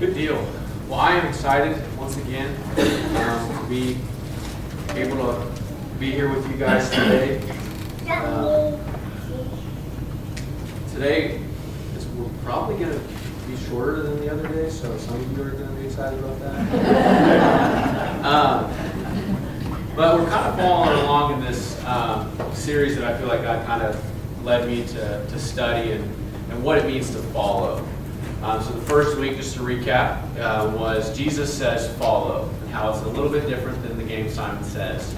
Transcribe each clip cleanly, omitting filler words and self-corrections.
Good deal. Well, I am excited once again to be able to be here with you guys today. Today we're probably going to be shorter than the other day, so some of you are going to be excited about that. But we're kind of following along in this series that I feel like God kind of led me to study and what it means to follow. So the first week, just to recap, was Jesus Says Follow, and how it's a little bit different than the game Simon Says.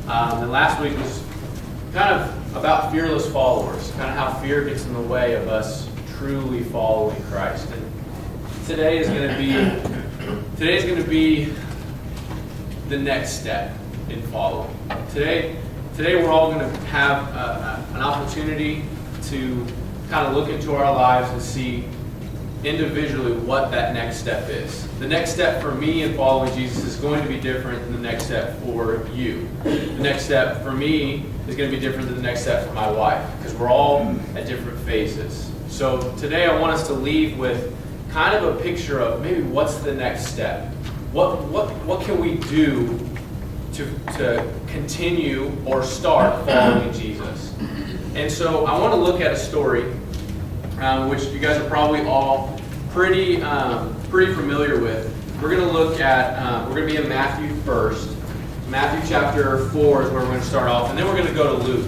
And last week was kind of about fearless followers, kind of how fear gets in the way of us truly following Christ. And today is going to be the next step in following. Today we're all going to have an opportunity to kind of look into our lives and see individually what that next step is. The next step for me in following Jesus is going to be different than the next step for you. The next step for me is going to be different than the next step for my wife, because we're all at different phases. So today I want us to leave with kind of a picture of maybe what's the next step. What can we do to continue or start following Jesus? And so I want to look at a story which you guys are probably all pretty familiar with. We're going to look at, we're going to be in Matthew first. Matthew chapter 4 is where we're going to start off, and then we're going to go to Luke.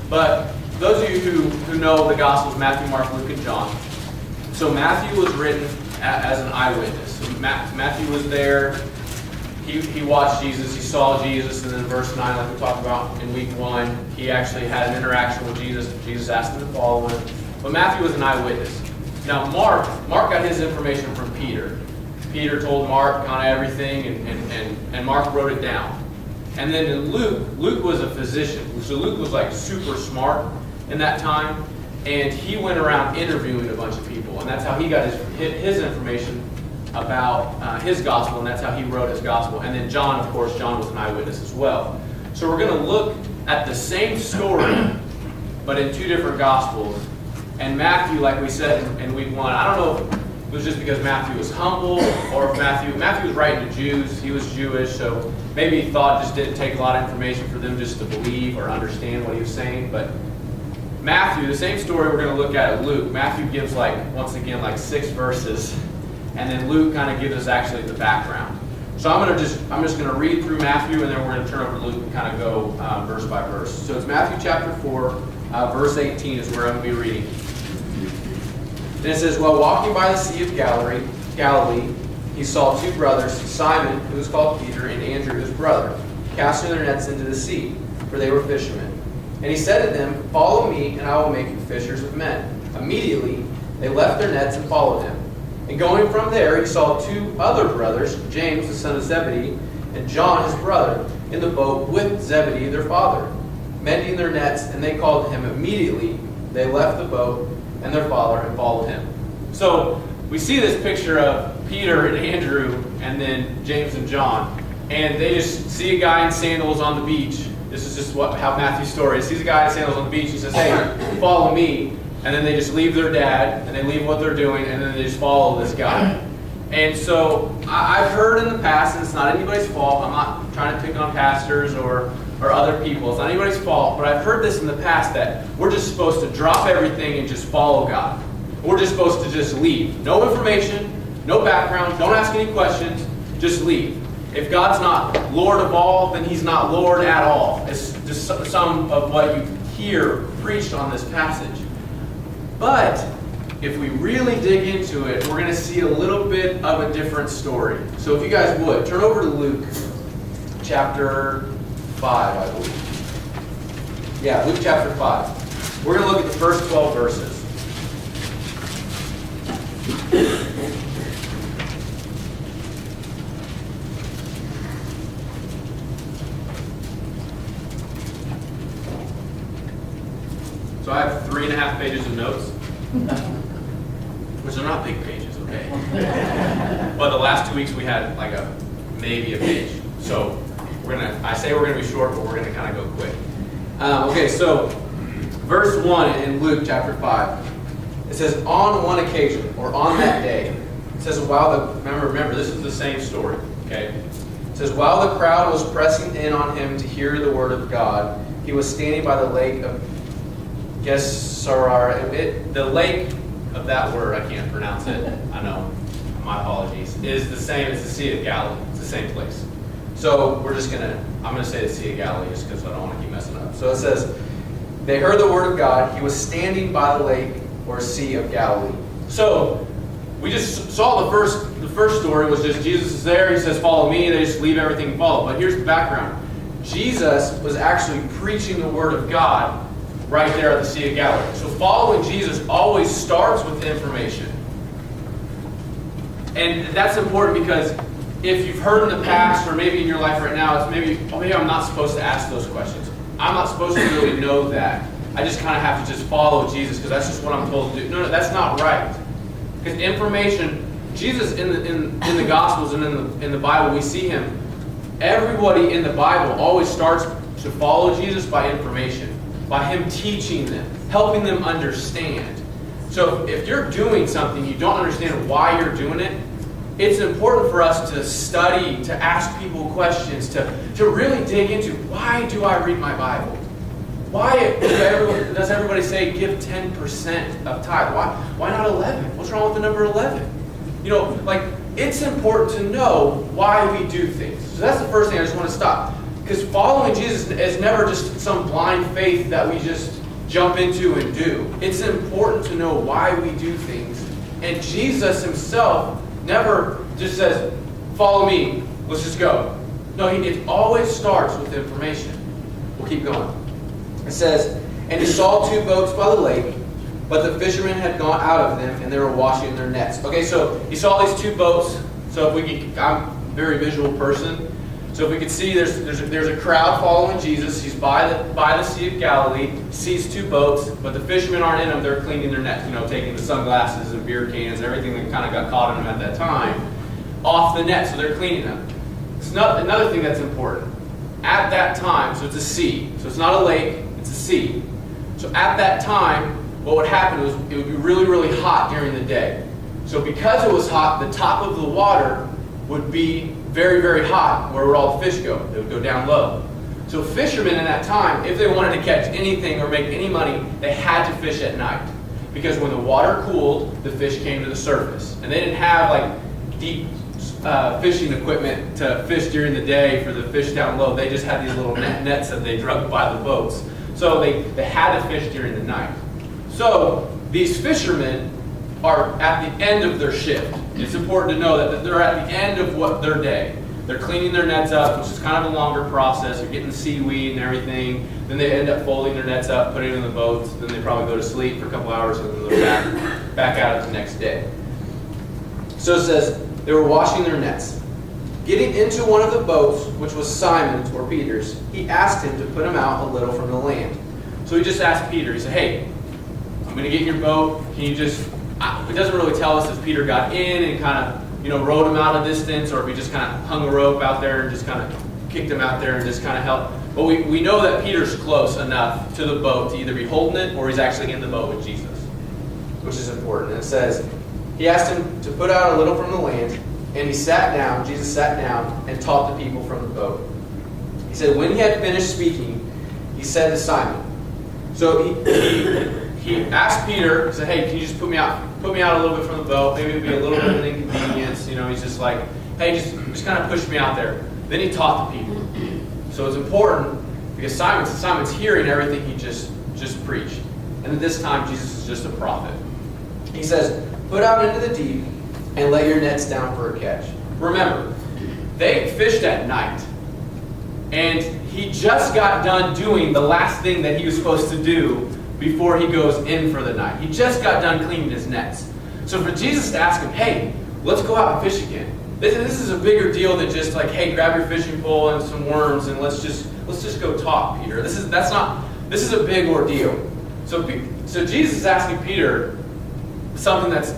But those of you who know the Gospels, Matthew, Mark, Luke, and John. So Matthew was written as an eyewitness. So Matthew was there. He watched Jesus, he saw Jesus, and then in verse 9, like we talked about in week 1, he actually had an interaction with Jesus. Jesus asked him to follow him. But Matthew was an eyewitness. Now Mark got his information from Peter. Peter told Mark kind of everything, and Mark wrote it down. And then in Luke was a physician. So Luke was like super smart in that time, and he went around interviewing a bunch of people, and that's how he got his information about his gospel, and that's how he wrote his gospel. And then John, of course, John was an eyewitness as well. So we're going to look at the same story, but in two different gospels. And Matthew, like we said in week 1, I don't know if it was just because Matthew was humble, or if Matthew was writing to Jews. He was Jewish, so maybe he thought it just didn't take a lot of information for them just to believe or understand what he was saying. But Matthew, the same story we're going to look at Luke. Matthew gives once again 6 verses, and then Luke kind of gives us actually the background. So I'm just going to read through Matthew, and then we're going to turn over to Luke and kind of go verse by verse. So it's Matthew chapter 4, verse 18 is where I'm going to be reading. And it says, while walking by the Sea of Galilee, he saw 2 brothers, Simon, who was called Peter, and Andrew, his brother, casting their nets into the sea, for they were fishermen. And he said to them, follow me, and I will make you fishers of men. Immediately they left their nets and followed him. And going from there, he saw 2 other brothers, James, the son of Zebedee, and John, his brother, in the boat with Zebedee, their father, mending their nets, and they called him. Immediately they left the boat and their father and followed him. So we see this picture of Peter and Andrew and then James and John, and they just see a guy in sandals on the beach. This is just how Matthew's story is. He sees a guy in sandals on the beach. He says, hey, follow me. And then they just leave their dad, and they leave what they're doing, and then they just follow this guy. And so I've heard in the past, and it's not anybody's fault. I'm not trying to pick on pastors or other people. It's not anybody's fault. But I've heard this in the past that we're just supposed to drop everything and just follow God. We're just supposed to just leave. No information, no background, don't ask any questions, just leave. If God's not Lord of all, then He's not Lord at all. It's just some of what you hear preached on this passage. But if we really dig into it, we're going to see a little bit of a different story. So if you guys would, turn over to Luke chapter 5, I believe. Yeah, Luke chapter 5. We're going to look at the first 12 verses. So I have 3.5 pages of notes, which are not big pages, okay? But the last 2 weeks we had maybe a page. So I say we're gonna be short, but we're gonna kind of go quick. Okay, so verse 1 in Luke chapter 5, it says, on one occasion, or on that day, It says, remember, this is the same story, okay? It says, while the crowd was pressing in on him to hear the word of God, he was standing by the lake of Gennesaret. The lake of that word, I can't pronounce it, I know, my apologies, is the same as the Sea of Galilee. It's the same place. So I'm going to say the Sea of Galilee just because I don't want to keep messing up. So it says, they heard the word of God. He was standing by the lake or Sea of Galilee. So we just saw the first story was just Jesus is there. He says, follow me. They just leave everything and follow. But here's the background. Jesus was actually preaching the word of God right there at the Sea of Galilee. So following Jesus always starts with information. And that's important because if you've heard in the past or maybe in your life right now, it's maybe I'm not supposed to ask those questions. I'm not supposed to really know that. I just kind of have to just follow Jesus because that's just what I'm told to do. No, that's not right. Because information, Jesus in the Gospels and in the Bible, we see him. Everybody in the Bible always starts to follow Jesus by information, by him teaching them, helping them understand. So if you're doing something, you don't understand why you're doing it, it's important for us to study, to ask people questions, to really dig into, why do I read my Bible? Why does everybody say give 10% of tithe? Why not 11? What's wrong with the number 11? It's important to know why we do things. So that's the first thing I just want to stop. Because following Jesus is never just some blind faith that we just jump into and do. It's important to know why we do things. And Jesus himself never just says, follow me, let's just go. No, it always starts with information. We'll keep going. It says, and he saw 2 boats by the lake, but the fishermen had gone out of them, and they were washing their nets. Okay, so he saw these 2 boats. So I'm a very visual person. So if we could see, there's a crowd following Jesus. He's by the Sea of Galilee, sees 2 boats, but the fishermen aren't in them. They're cleaning their nets, taking the sunglasses and beer cans and everything that kind of got caught in them at that time off the net. So they're cleaning them. It's another thing that's important. At that time, so it's a sea. So it's not a lake, it's a sea. So at that time, what would happen was it would be really, really hot during the day. So because it was hot, the top of the water would be very, very hot. Where would all the fish go? They would go down low. So fishermen in that time, if they wanted to catch anything or make any money, they had to fish at night. Because when the water cooled, the fish came to the surface. And they didn't have deep fishing equipment to fish during the day for the fish down low. They just had these little nets that they drug by the boats. So they had to fish during the night. So these fishermen are at the end of their shift. It's important to know that they're at the end of their day. They're cleaning their nets up, which is kind of a longer process. They're getting the seaweed and everything. Then they end up folding their nets up, putting it in the boats. Then they probably go to sleep for a couple hours, and then they're back out the next day. So it says, they were washing their nets. Getting into one of the boats, which was Simon's or Peter's, he asked him to put him out a little from the land. So he just asked Peter, he said, hey, I'm going to get in your boat. Can you just, it doesn't really tell us if Peter got in and kind of, rowed him out a distance, or if he just kind of hung a rope out there and just kind of kicked him out there and just kind of helped. But we know that Peter's close enough to the boat to either be holding it or he's actually in the boat with Jesus, which is important. And it says, he asked him to put out a little from the land, and Jesus sat down and taught the people from the boat. He said, when he had finished speaking, he said to Simon, so he asked Peter, he said, hey, can you just put me out a little bit from the boat? Maybe it'd be a little bit of an inconvenience. He's just like, hey, just kind of push me out there. Then he taught the people. So it's important because Simon's hearing everything he just preached. And at this time, Jesus is just a prophet. He says, put out into the deep and let your nets down for a catch. Remember, they fished at night. And he just got done doing the last thing that he was supposed to do before he goes in for the night. He just got done cleaning his nets. So for Jesus to ask him, hey, let's go out and fish again. This is a bigger deal than just like, hey, grab your fishing pole and some worms and let's just go talk, Peter. This is a big ordeal. So Jesus is asking Peter something that's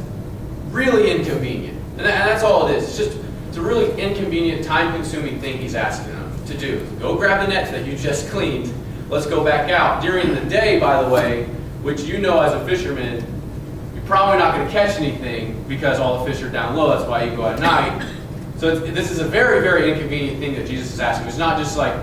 really inconvenient. And that's all it is. It's a really inconvenient, time-consuming thing he's asking them to do. Go grab the nets that you just cleaned. Let's go back out. During the day, by the way, which as a fisherman, you're probably not going to catch anything because all the fish are down low. That's why you go at night. So this is a very, very inconvenient thing that Jesus is asking. It's not just like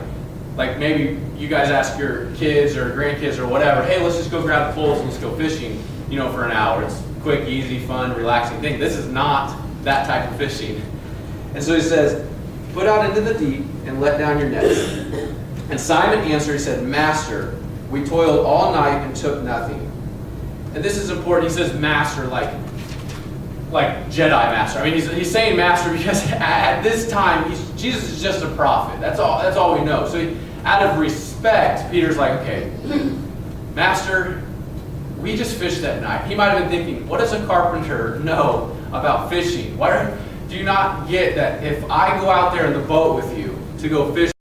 maybe you guys ask your kids or grandkids or whatever, hey, let's just go grab the poles and let's go fishing, for an hour. It's quick, easy, fun, relaxing thing. This is not that type of fishing. And so he says, put out into the deep and let down your nets. And Simon answered, he said, Master, we toiled all night and took nothing. And this is important. He says master like Jedi master. I mean, he's saying master because at this time, Jesus is just a prophet. That's all we know. So out of respect, Peter's like, okay, master, we just fished that night. He might have been thinking, what does a carpenter know about fishing? Do you not get that if I go out there in the boat with you to go fish,